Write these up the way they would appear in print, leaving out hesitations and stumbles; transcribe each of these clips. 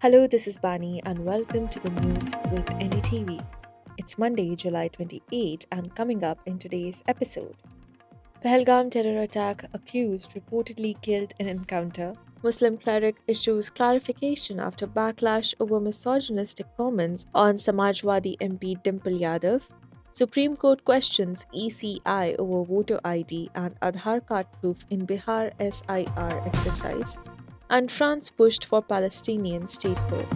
Hello, this is Bani, and welcome to the news with NDTV. It's Monday, July 28, and coming up in today's episode: Pahalgam terror attack accused reportedly killed in encounter. Muslim cleric issues clarification after backlash over misogynistic comments on Samajwadi MP Dimple Yadav. Supreme Court questions ECI over voter ID and Aadhar card proof in Bihar SIR exercise. And France pushed for Palestinian statehood.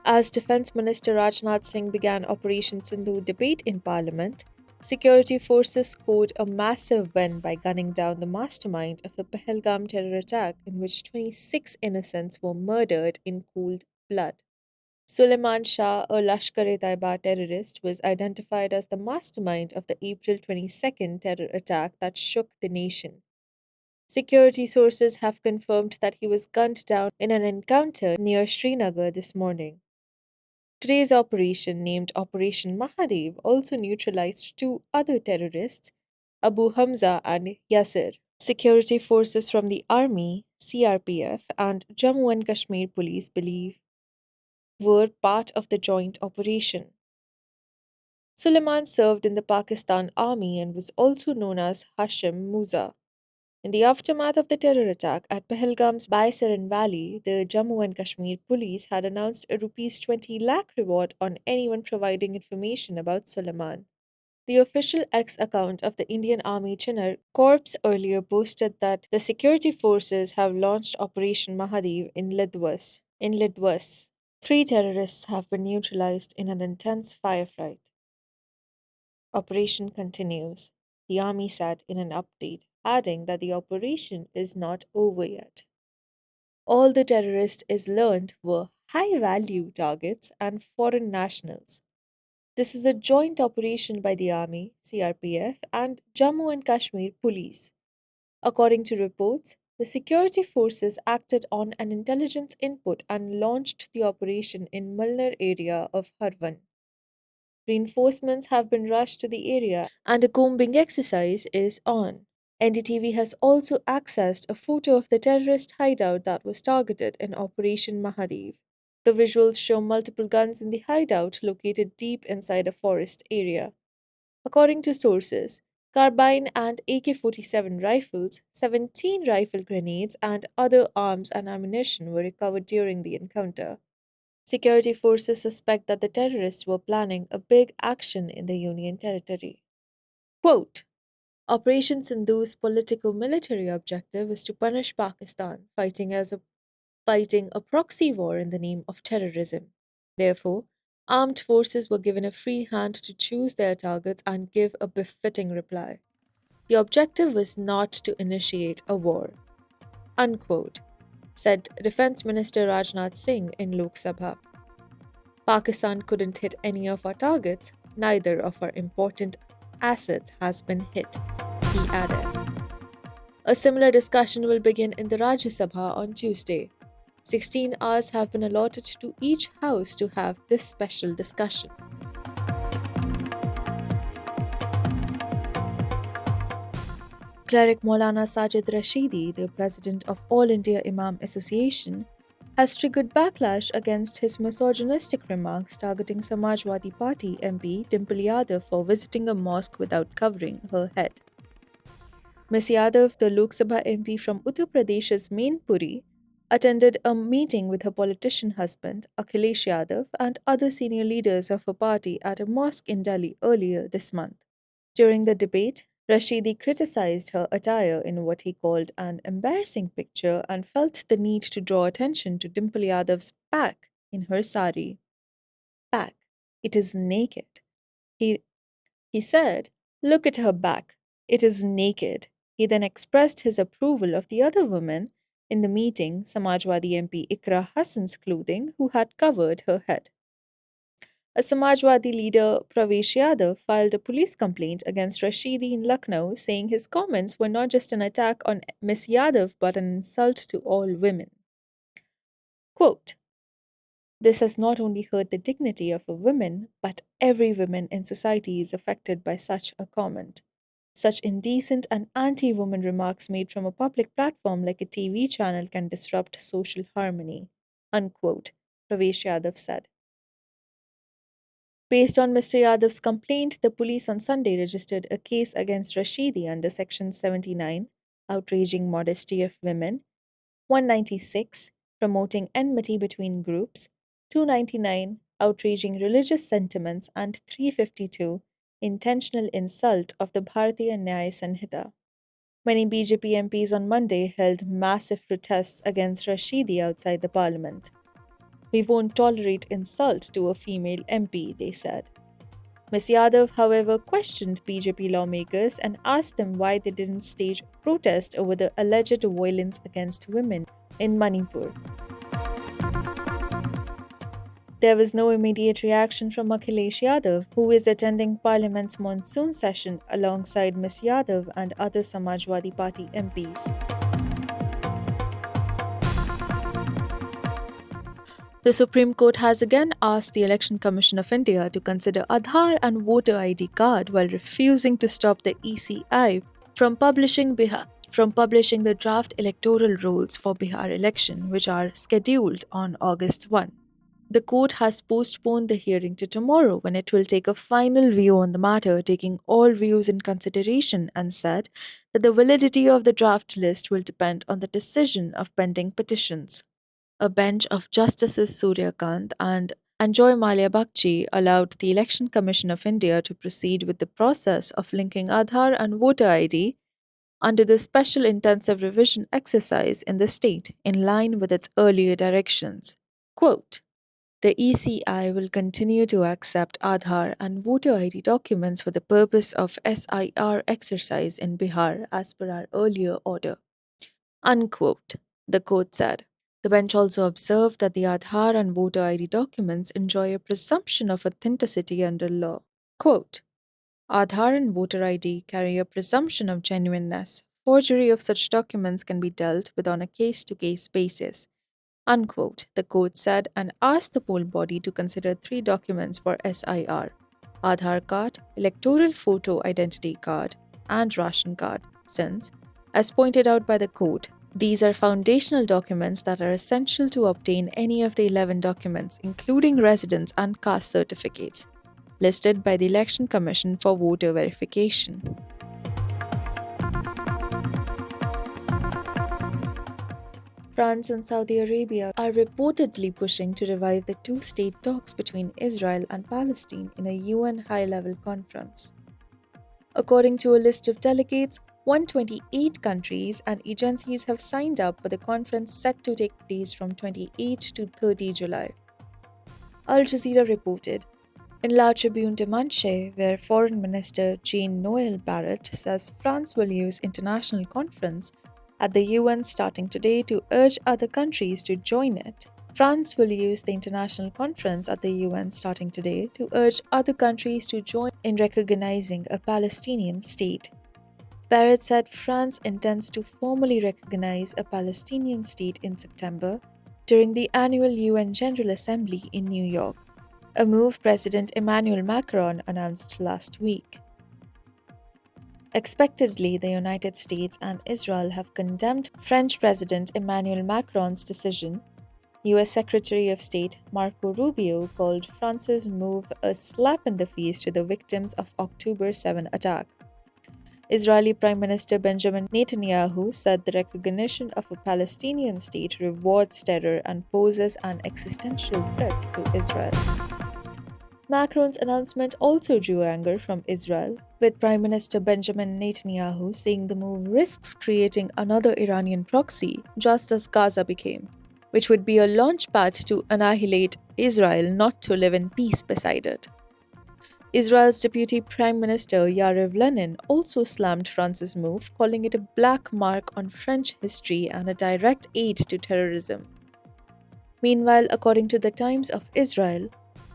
As Defense Minister Rajnath Singh began Operation Sindhu debate in Parliament, security forces scored a massive win by gunning down the mastermind of the Pahalgam terror attack, in which 26 innocents were murdered in cold blood. Suleiman Shah, a Lashkar-e-Taiba terrorist, was identified as the mastermind of the April 22nd terror attack that shook the nation. Security sources have confirmed that he was gunned down in an encounter near Srinagar this morning. Today's operation, named Operation Mahadev, also neutralized two other terrorists, Abu Hamza and Yasir. Security forces from the Army, CRPF, and Jammu and Kashmir Police believe were part of the joint operation. Suleiman served in the Pakistan Army and was also known as Hashim Musa. In the aftermath of the terror attack at Pahalgam's Baisaran Valley, the Jammu and Kashmir police had announced a Rs 20 lakh reward on anyone providing information about Suleiman. The official X account of the Indian Army Chinnar Corps earlier boasted that the security forces have launched Operation Mahadev in Lidwas. Three terrorists have been neutralized in an intense firefight. Operation continues, the army said in an update, adding that the operation is not over yet. All the terrorists is learned were high value targets and foreign nationals. This is a joint operation by the army, CRPF, and Jammu and Kashmir police. According to reports, the security forces acted on an intelligence input and launched the operation in Mulnar area of Harwan. Reinforcements have been rushed to the area and a combing exercise is on. NDTV has also accessed a photo of the terrorist hideout that was targeted in Operation Mahadev. The visuals show multiple guns in the hideout located deep inside a forest area. According to sources, carbine and AK 47 rifles, 17 rifle grenades, and other arms and ammunition were recovered during the encounter. Security forces suspect that the terrorists were planning a big action in the Union territory. Quote, Operation Sindhu's political military objective is to punish Pakistan fighting a proxy war in the name of terrorism. Therefore, armed forces were given a free hand to choose their targets and give a befitting reply. The objective was not to initiate a war. Unquote, said Defense Minister Rajnath Singh in Lok Sabha. Pakistan couldn't hit any of our targets, neither of our important assets has been hit, he added. A similar discussion will begin in the Rajya Sabha on Tuesday. 16 hours have been allotted to each house to have this special discussion. Cleric Maulana Sajid Rashidi, the president of All India Imam Association, has triggered backlash against his misogynistic remarks targeting Samajwadi Party MP Dimple Yadav for visiting a mosque without covering her head. Ms. Yadav, the Lok Sabha MP from Uttar Pradesh's Mainpuri, attended a meeting with her politician husband, Akhilesh Yadav, and other senior leaders of her party at a mosque in Delhi earlier this month. During the debate, Rashidi criticized her attire in what he called an embarrassing picture and felt the need to draw attention to Dimple Yadav's back in her sari. Back. It is naked. He, he said, Look at her back. It is naked. He then expressed his approval of the other women in the meeting, Samajwadi MP Ikra Hassan's clothing, who had covered her head. A Samajwadi leader, Pravesh Yadav, filed a police complaint against Rashidi in Lucknow, saying his comments were not just an attack on Ms. Yadav but an insult to all women. Quote, This has not only hurt the dignity of a woman, but every woman in society is affected by such a comment, Such indecent and anti-woman remarks made from a public platform like a TV channel can disrupt social harmony, unquote, Pravesh Yadav said. Based on Mr. Yadav's complaint, the police on Sunday registered a case against Rashidi under Section 79, outraging modesty of women, 196, promoting enmity between groups, 299, outraging religious sentiments, and 352, intentional insult of the Bharatiya Nyaya Sanhita. Many BJP MPs on Monday held massive protests against Rashidi outside the parliament. We won't tolerate insult to a female MP, they said. Ms. Yadav, however, questioned BJP lawmakers and asked them why they didn't stage a protest over the alleged violence against women in Manipur. There was no immediate reaction from Akhilesh Yadav, who is attending Parliament's monsoon session alongside Ms. Yadav and other Samajwadi Party MPs. The Supreme Court has again asked the Election Commission of India to consider Aadhar and voter ID card while refusing to stop the ECI from publishing the draft electoral rules for Bihar election, which are scheduled on August 1. The court has postponed the hearing to tomorrow when it will take a final view on the matter, taking all views in consideration, and said that the validity of the draft list will depend on the decision of pending petitions. A bench of Justices Surya Kant and Anjoy Malia Bagchi allowed the Election Commission of India to proceed with the process of linking Aadhar and voter ID under the special intensive revision exercise in the state, in line with its earlier directions. Quote, the ECI will continue to accept Aadhar and voter ID documents for the purpose of SIR exercise in Bihar as per our earlier order. Unquote, the court said. The bench also observed that the Aadhar and voter ID documents enjoy a presumption of authenticity under law. Quote, Aadhar and voter ID carry a presumption of genuineness. Forgery of such documents can be dealt with on a case-to-case basis. Unquote, the court said, and asked the poll body to consider 3 documents for SIR: Aadhar card, electoral photo identity card, and ration card, since, as pointed out by the court, these are foundational documents that are essential to obtain any of the 11 documents, including residence and caste certificates, listed by the Election Commission for voter verification. France and Saudi Arabia are reportedly pushing to revive the two-state talks between Israel and Palestine in a UN high-level conference. According to a list of delegates, 128 countries and agencies have signed up for the conference set to take place from 28 to 30 July. Al Jazeera reported, in La Tribune Dimanche, where Foreign Minister Jean-Noël Barrot says France will use international conference at the UN starting today to urge other countries to join it. France will use the international conference at the UN starting today to urge other countries to join in recognizing a Palestinian state. Barrett said France intends to formally recognize a Palestinian state in September during the annual UN General Assembly in New York, a move President Emmanuel Macron announced last week. Expectedly, the United States and Israel have condemned French President Emmanuel Macron's decision. US Secretary of State Marco Rubio called France's move a slap in the face to the victims of October 7 attack. Israeli Prime Minister Benjamin Netanyahu said the recognition of a Palestinian state rewards terror and poses an existential threat to Israel. Macron's announcement also drew anger from Israel, with Prime Minister Benjamin Netanyahu saying the move risks creating another Iranian proxy, just as Gaza became, which would be a launchpad to annihilate Israel, not to live in peace beside it. Israel's Deputy Prime Minister Yariv Lenin also slammed France's move, calling it a black mark on French history and a direct aid to terrorism. Meanwhile, according to the Times of Israel,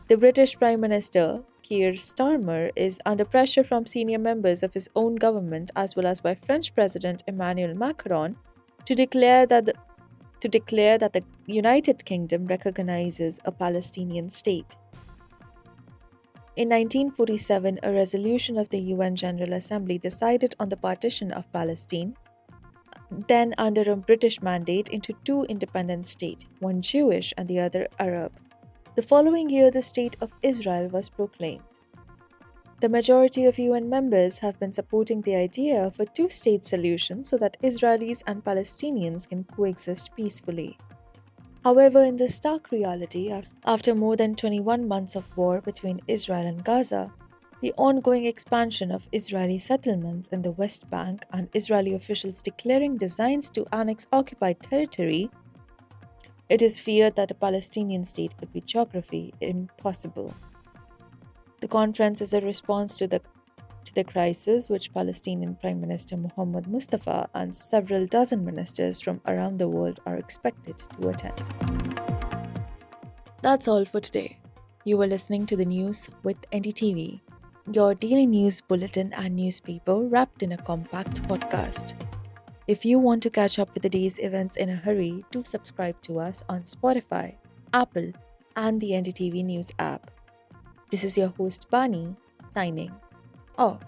the British Prime Minister, Keir Starmer, is under pressure from senior members of his own government as well as by French President Emmanuel Macron to declare that the United Kingdom recognizes a Palestinian state. In 1947, a resolution of the UN General Assembly decided on the partition of Palestine, then under a British mandate, into two independent states, one Jewish and the other Arab. The following year, the State of Israel was proclaimed. The majority of UN members have been supporting the idea of a two-state solution so that Israelis and Palestinians can coexist peacefully. However, in this stark reality, after more than 21 months of war between Israel and Gaza, the ongoing expansion of Israeli settlements in the West Bank, and Israeli officials declaring designs to annex occupied territory, it is feared that a Palestinian state could be geographically impossible. The conference is a response to the crisis, which Palestinian Prime Minister Mohammed Mustafa and several dozen ministers from around the world are expected to attend. That's all for today. You were listening to the news with NDTV, your daily news bulletin and newspaper wrapped in a compact podcast. If you want to catch up with the day's events in a hurry, do subscribe to us on Spotify, Apple, and the NDTV News app. This is your host Bani, signing off.